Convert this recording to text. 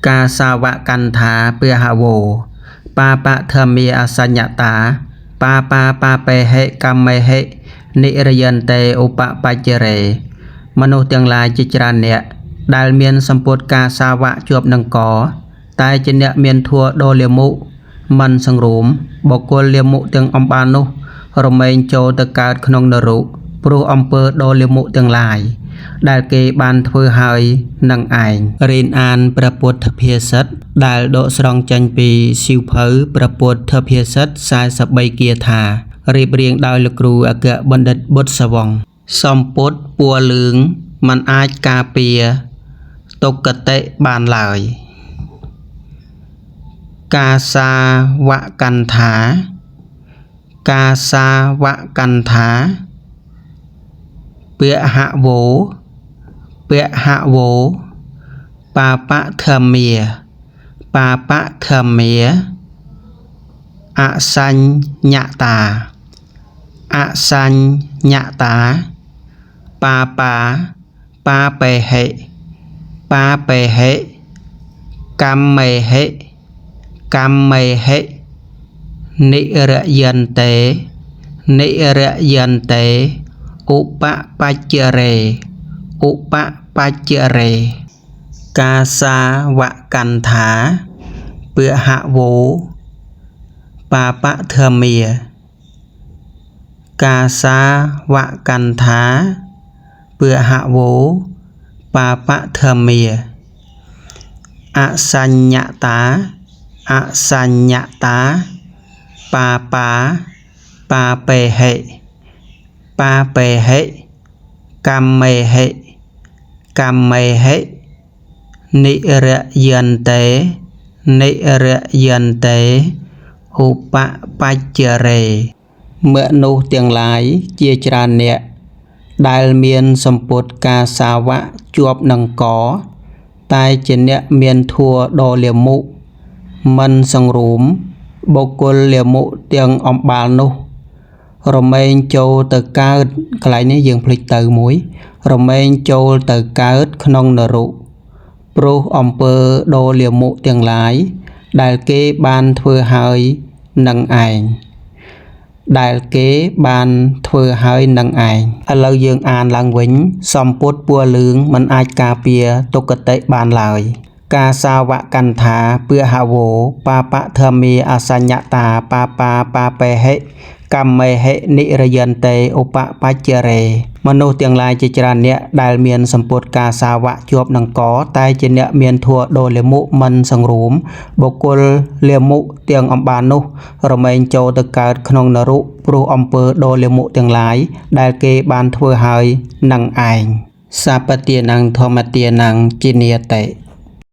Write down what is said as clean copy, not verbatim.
กาสาวะกันถาเปือหาโวปาปะเทอมีอสัญญาตาปาปาเปเหกรรมเหนิรยันเตอุปปัจเจเรมนุษย์ទាំងឡាយជាច្រើនអ្នកដែលមានសម្ពុតការសាវៈជាប់នឹងកតែជាអ្នកមានធัวដ៏លាមុមិនសង្រួមបុគ្គលលាមុទាំងអំបាននោះរមែងចូលទៅកើតក្នុងនរកព្រោះអំពើដ៏លាមុទាំងឡាយដែលគេបានធ្វើហើយនឹងឯងរៀនអានព្រះពុទ្ធភាសិតដែលដកស្រង់ចេញពីសៀវភៅព្រះពុទ្ធភាសិត43គាថារៀបរៀងដោយលោកគ្រូអគ្គបណ្ឌិតបុត្រសវង្សសម្ពុតពណ៌លឿងមិនអាចការពារទុក្ខតិបានឡើយកាសាវកន្ថាកាសាវកន្ថាពហវោពហវោបាបខមាបាបខមាអសញ្ញតាអសញ្ញតាបាបាបេហិបាបេហិកម្មមេហិកម្មមេហិនិរយន្តេនិរយន្តេឧបបច្ចរេឧបបច្ចរេកាសាវកន្ថាពហវោបាបធម្មាកាសាវកន្ថាពហវោបាបធម្មាអសញ្ញតាអសញ្ញតាបាបាបេហិបាបេហិកម្មមេហិកម្មមេហិនិរយន្តេនិរយន្តេឧបបច្ចរេមនុស្សទាំងឡាយជាច្រើនអ្នកដែលមានសម្ពុតការសាវៈជាប់នឹងកតែជាអ្នកមានធัวដ៏លាមុមិនសង្រួមបុគ្គលលាមុទាំងអំបាលនោះរមែងចូលទៅកើតកន្លែងនេះយើងភ្លេចទៅមួយរមែងចូលទៅកើតក្នុងនរកព្រោះអំពើដ៏លាមុទាំងឡាយដែលគេបានធ្វើហើយនឹងឯងដែលគេបានធ្វើហើយនឹងឯងឥឡូវយើងអានឡើងវិញសម្ពុតពណ៌លឿងមិនអាចការពារទុក្ខតិបានឡើយកាសាវកន្ថាពហវោបាបធម្មាអសញ្ញតាបាបាបេហិកម្មមេហិនិរយន្តេឧបបច្ចរេមនុស្សទាំងឡាយជាច្រើនអ្នកដែលមានសម្ពុតការសាវៈជាប់នឹងកតែជាអ្នកមានធัวដ៏លាមុមិនសង្រួមបុគ្គលលាមុទាំងអំបាននោះរមែងចូលទៅកើតក្នុងនរកព្រោះអំពើដ៏លាមុទាំងឡាយដែលគេបានធ្វើហើយនឹងឯងសាបទានੰធម្មទានੰជានិយតិ